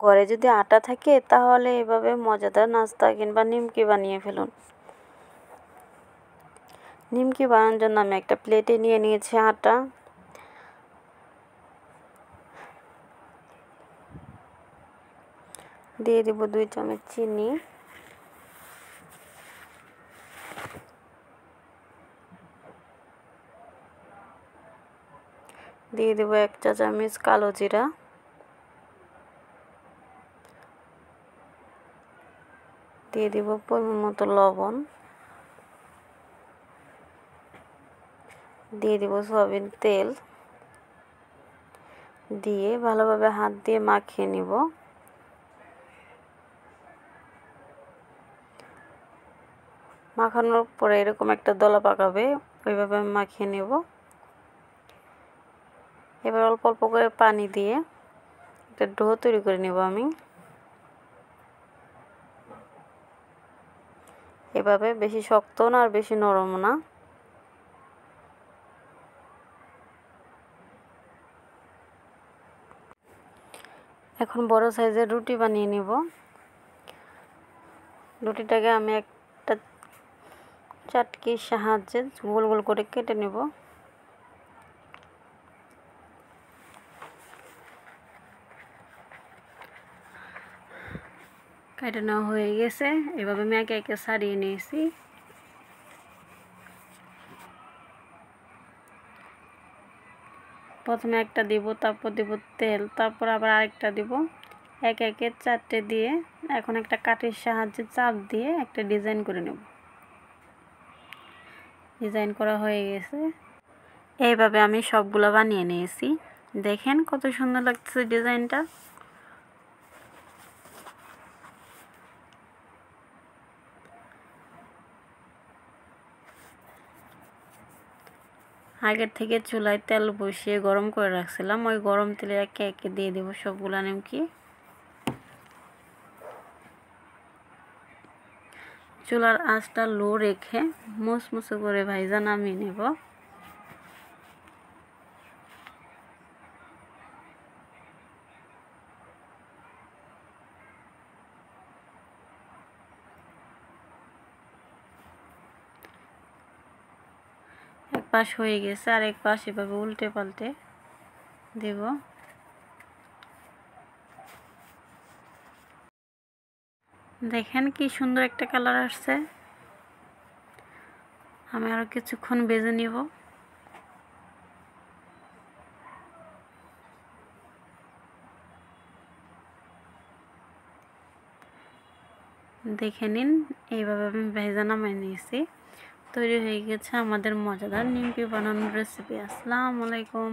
ঘরে যদি আটা থাকে তাহলে এভাবে মজাদার নাস্তা কিংবা নিমকি বানিয়ে ফেলুন। নিমকি বানানোর জন্য আমি একটা প্লেটে নিয়ে নিয়েছি আটা। দিয়ে দিব 2 চামচ চিনি, দিয়ে দেব 1 চা চামচ কালো জিরা, দিয়ে দিব পরিমাণ মতো লবণ, দিয়ে দিব সয়াবিন তেল, দিয়ে ভালোভাবে হাত দিয়ে মাখিয়ে নিব। মাখানোর পরে এরকম একটা দলা পাকাবে, ওইভাবে আমি মাখিয়ে নেব। এবার অল্প অল্প করে পানি দিয়ে একটা ডো তৈরি করে নেব আমি। এভাবে বেশি শক্ত না আর বেশি নরম না। এখন বড় সাইজের রুটি বানিয়ে নেব। রুটিটাকে আমি একটা চাটকির সাহায্যে গোল গোল করে কেটে নেব। কেটে নেওয়া হয়ে গেছে। এভাবে আমি একে একে ছাড়িয়ে নিয়েছি। প্রথমে একটা দিব, তারপর দিব তেল, তারপর আবার আরেকটা দিব। একে একে 4টে দিয়ে এখন একটা কাঠির সাহায্যে চাপ দিয়ে একটা ডিজাইন করে নেব। ডিজাইন করা হয়ে গেছে। এইভাবে আমি সবগুলো বানিয়ে নিয়েছি। দেখেন কত সুন্দর লাগছে ডিজাইনটা। আগের থেকে চুলায় তেল বসিয়ে গরম করে রাখছিলাম। ওই গরম তেলে একে একে দিয়ে দেব সবগুলা নিমকি। চুলার আঁচটা লো রেখে মুসমুসে করে ভাইজা নামিয়ে নেব। এক পাশ হয়ে গেছে, আর এক পাশ এভাবে উল্টে পাল্টে দেব। দেখেন কি সুন্দর একটা কালার আসছে। আমি আরো কিছুক্ষণ ভেজে নিব। দেখে নিন, এইভাবে আমি ভেজে নামিয়ে নিয়েছি। তৈরি হয়ে গেছে আমাদের মজাদার নিমকি বানানোর রেসিপি। আসসালামু আলাইকুম।